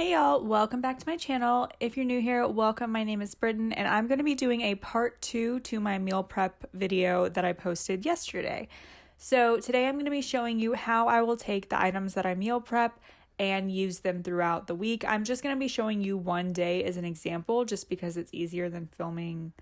Hey y'all, welcome back to my channel. If you're new here, welcome. My name is Britton and I'm going to be doing a part 2 to my meal prep video that I posted yesterday. So today I'm going to be showing you how I will take the items that I meal prep and use them throughout the week. I'm just going to be showing you one day as an example just because it's easier than filming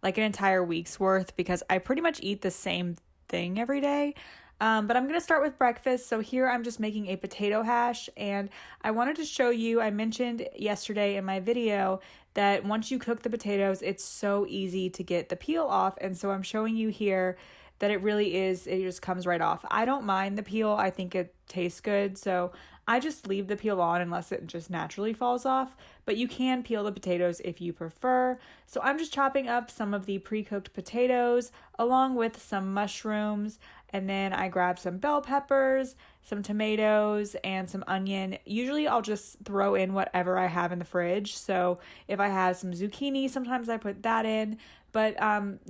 like an entire week's worth because I pretty much eat the same thing every day. But I'm going to start with breakfast. So here I'm just making a potato hash, and I wanted to show you, I mentioned yesterday in my video that once you cook the potatoes, it's so easy to get the peel off. And so I'm showing you here that it really is, it just comes right off. I don't mind the peel. I think it tastes good. So I just leave the peel on unless it just naturally falls off, but you can peel the potatoes if you prefer. So I'm just chopping up some of the pre-cooked potatoes along with some mushrooms, and then I grab some bell peppers, some tomatoes, and some onion. Usually I'll just throw in whatever I have in the fridge. So if I have some zucchini, sometimes I put that in. But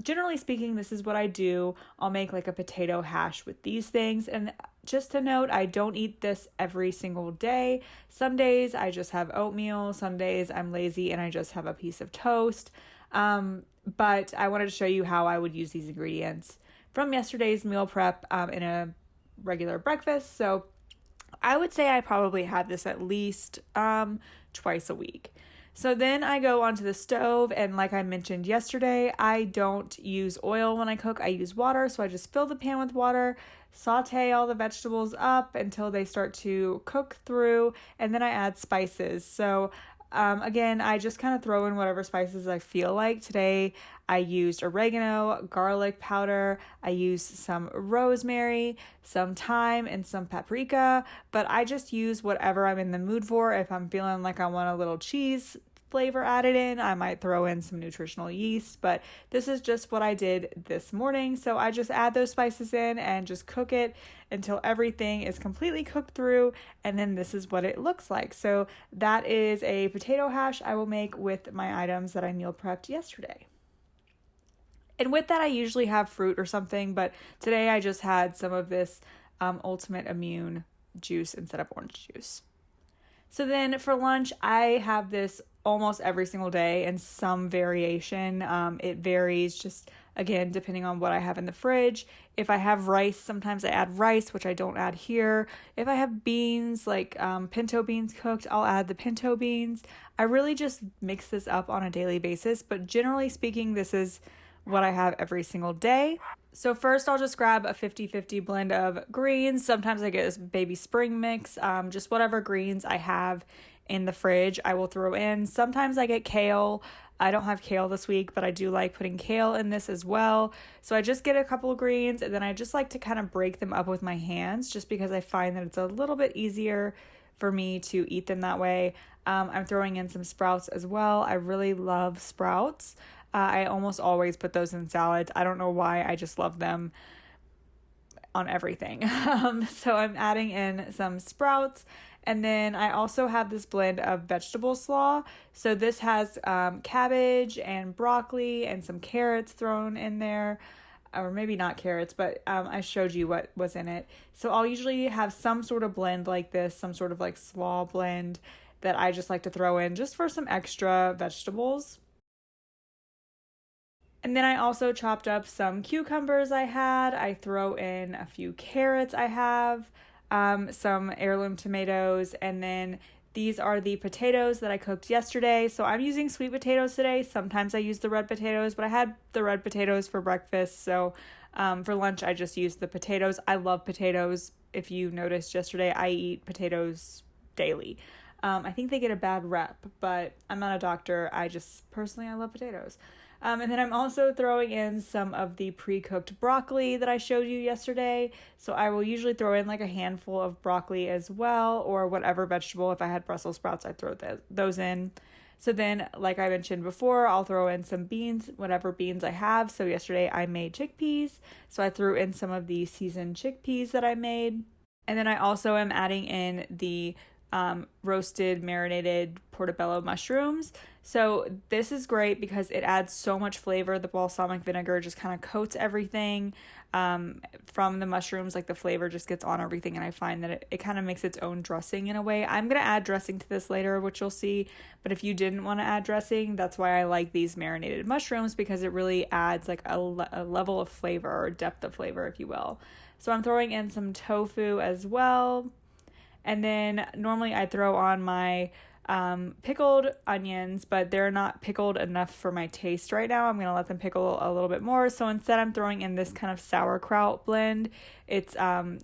generally speaking, this is what I do. I'll make like a potato hash with these things. And just to note, I don't eat this every single day. Some days I just have oatmeal. Some days I'm lazy and I just have a piece of toast. But I wanted to show you how I would use these ingredients from yesterday's meal prep in a regular breakfast. So I would say I probably have this at least twice a week. So then I go onto the stove, and like I mentioned yesterday, I don't use oil when I cook. I use water, so I just fill the pan with water, saute all the vegetables up until they start to cook through, and then I add spices. So again, I just kind of throw in whatever spices I feel like. Today, I used oregano, garlic powder, I used some rosemary, some thyme, and some paprika, but I just use whatever I'm in the mood for. If I'm feeling like I want a little cheese flavor added in, I might throw in some nutritional yeast, but this is just what I did this morning. So I just add those spices in and just cook it until everything is completely cooked through, and then this is what it looks like. So that is a potato hash I will make with my items that I meal prepped yesterday. And with that, I usually have fruit or something, but today I just had some of this Ultimate Immune juice instead of orange juice. So then for lunch, I have this almost every single day in some variation. It varies just, again, depending on what I have in the fridge. If I have rice, sometimes I add rice, which I don't add here. If I have beans, like pinto beans cooked, I'll add the pinto beans. I really just mix this up on a daily basis, but generally speaking, this is what I have every single day. So first I'll just grab a 50-50 blend of greens. Sometimes I get this baby spring mix, just whatever greens I have in the fridge I will throw in. Sometimes I get kale. I don't have kale this week, but I do like putting kale in this as well. So I just get a couple of greens, and then I just like to kind of break them up with my hands just because I find that it's a little bit easier for me to eat them that way. I'm throwing in some sprouts as well. I really love sprouts. I almost always put those in salads. I don't know why, I just love them on everything. So I'm adding in some sprouts, and then I also have this blend of vegetable slaw. So this has cabbage and broccoli and some carrots thrown in there, or maybe not carrots, but I showed you what was in it. So I'll usually have some sort of blend like this, some sort of like slaw blend that I just like to throw in just for some extra vegetables. And then I also chopped up some cucumbers I had. I throw in a few carrots I have, some heirloom tomatoes, and then these are the potatoes that I cooked yesterday. So I'm using sweet potatoes today. Sometimes I use the red potatoes, but I had the red potatoes for breakfast. So for lunch, I just used the potatoes. I love potatoes. If you noticed yesterday, I eat potatoes daily. I think they get a bad rep, but I'm not a doctor. I love potatoes. And then I'm also throwing in some of the pre-cooked broccoli that I showed you yesterday. So I will usually throw in like a handful of broccoli as well, or whatever vegetable. If I had Brussels sprouts, I'd throw those in. So then, like I mentioned before, I'll throw in some beans, whatever beans I have. So yesterday I made chickpeas. So I threw in some of the seasoned chickpeas that I made. And then I also am adding in the roasted marinated portobello mushrooms. So this is great because it adds so much flavor. The balsamic vinegar just kind of coats everything from the mushrooms. Like the flavor just gets on everything, and I find that it kind of makes its own dressing in a way. I'm going to add dressing to this later, which you'll see, but if you didn't want to add dressing, that's why I like these marinated mushrooms, because it really adds like a level of flavor, or depth of flavor, if you will. So I'm throwing in some tofu as well, and then normally I throw on my pickled onions, but they're not pickled enough for my taste right now. I'm going to let them pickle a little bit more. So instead I'm throwing in this kind of sauerkraut blend. It's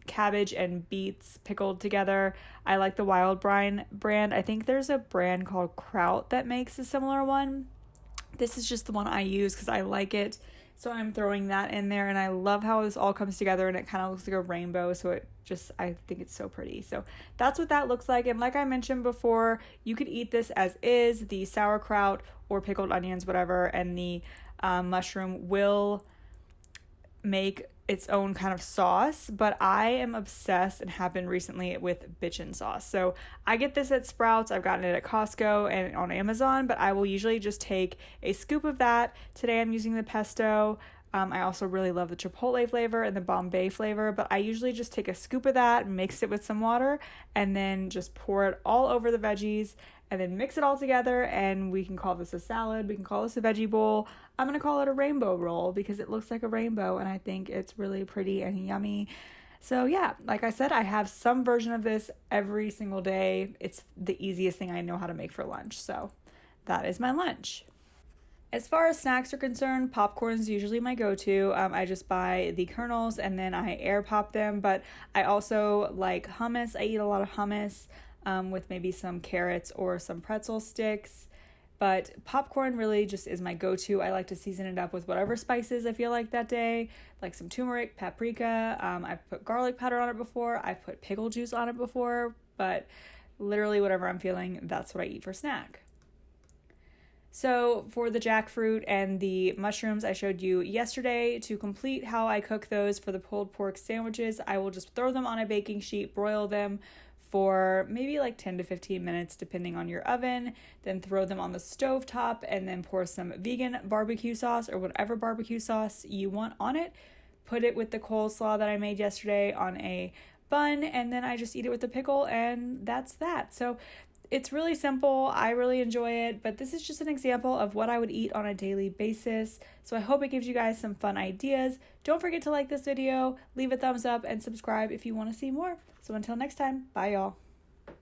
cabbage and beets pickled together. I like the Wild brand. I think there's a brand called Kraut that makes a similar one. This is just the one I use because I like it. So I'm throwing that in there, and I love how this all comes together, and it kind of looks like a rainbow. So I think it's so pretty. So that's what that looks like. And like I mentioned before, you could eat this as is, the sauerkraut or pickled onions, whatever, and the mushroom will make its own kind of sauce, but I am obsessed and have been recently with bitchin' sauce. So I get this at Sprouts, I've gotten it at Costco and on Amazon, but I will usually just take a scoop of that. Today I'm using the pesto. I also really love the chipotle flavor and the Bombay flavor, but I usually just take a scoop of that, mix it with some water, and then just pour it all over the veggies, and then mix it all together, and we can call this a salad, we can call this a veggie bowl. I'm going to call it a rainbow roll because it looks like a rainbow, and I think it's really pretty and yummy. So yeah, like I said, I have some version of this every single day. It's the easiest thing I know how to make for lunch, so that is my lunch. As far as snacks are concerned, popcorn is usually my go-to. I just buy the kernels and then I air pop them, but I also like hummus. I eat a lot of hummus with maybe some carrots or some pretzel sticks, but popcorn really just is my go-to. I like to season it up with whatever spices I feel like that day, like some turmeric, paprika. I've put garlic powder on it before. I've put pickle juice on it before, but literally whatever I'm feeling, that's what I eat for snack. So for the jackfruit and the mushrooms I showed you yesterday, to complete how I cook those for the pulled pork sandwiches, I will just throw them on a baking sheet, broil them for maybe like 10 to 15 minutes depending on your oven, then throw them on the stove top and then pour some vegan barbecue sauce or whatever barbecue sauce you want on it. Put it with the coleslaw that I made yesterday on a bun, and then I just eat it with the pickle, and that's that. So it's really simple. I really enjoy it, but this is just an example of what I would eat on a daily basis. So I hope it gives you guys some fun ideas. Don't forget to like this video, leave a thumbs up, and subscribe if you want to see more. So until next time, bye y'all.